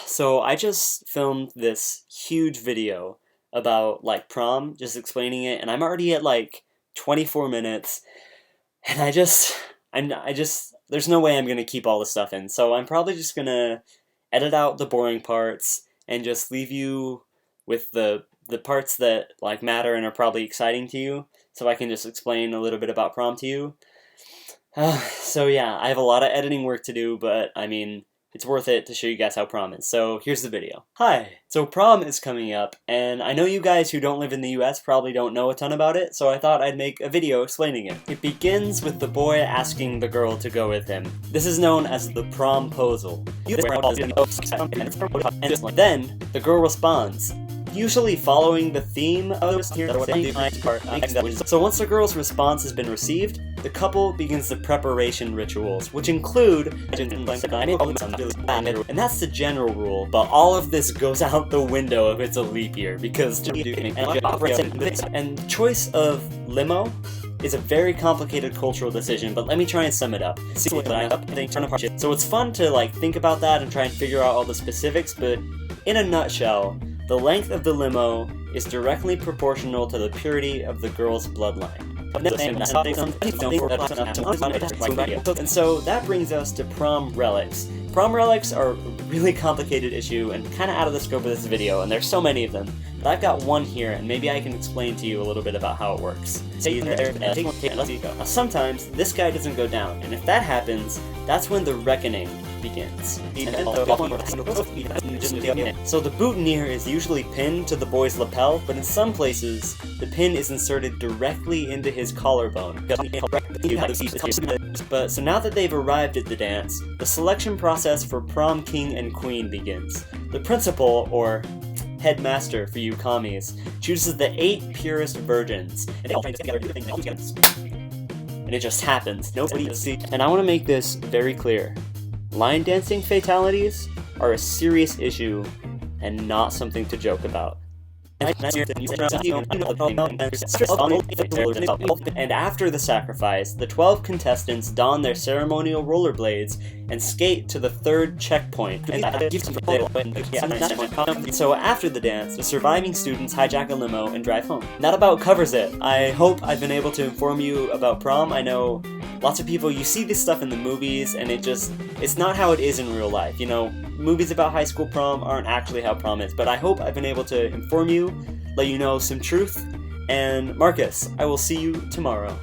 So I just filmed this huge video about like prom, just explaining it, and I'm already at like 24 minutes, and there's no way I'm gonna keep all this stuff in, so I'm probably just gonna edit out the boring parts and just leave you with the parts that like matter and are probably exciting to you, so I can just explain a little bit about prom to you. So yeah, I have a lot of editing work to do, but I mean, it's worth it to show you guys how prom is. So here's the video. Hi! So prom is coming up, and I know you guys who don't live in the US probably don't know a ton about it, so I thought I'd make a video explaining it. It begins with the boy asking the girl to go with him. This is known as the promposal. Then, the girl responds, usually following the theme of So once the girl's response has been received, the couple begins the preparation rituals, which include, and that's the general rule, but all of this goes out the window if it's a leap year, because and choice of limo is a very complicated cultural decision, but let me try and sum it up. So it's fun to like think about that and try and figure out all the specifics, but in a nutshell, the length of the limo is directly proportional to the purity of the girl's bloodline. And so that brings us to prom relics. Prom relics are a really complicated issue and kind of out of the scope of this video, and there's so many of them. But I've got one here, and maybe I can explain to you a little bit about how it works. Sometimes this guy doesn't go down, and if that happens, that's when the reckoning begins. So the boutonniere is usually pinned to the boy's lapel, but in some places, the pin is inserted directly into his collarbone. But so now that they've arrived at the dance, the selection process for prom king and queen begins. The principal, or headmaster for you commies, chooses the 8 purest virgins, and it just happens. Nobody sees. And I want to make this very clear. Line dancing fatalities are a serious issue and not something to joke about. And after the sacrifice, the 12 contestants don their ceremonial rollerblades and skate to the 3rd checkpoint. So after the dance, the surviving students hijack a limo and drive home. That about covers it. I hope I've been able to inform you about prom. I know lots of people, you see this stuff in the movies, and it's not how it is in real life. You know, movies about high school prom aren't actually how prom is, but I hope I've been able to inform you, let you know some truth, and Marcus, I will see you tomorrow.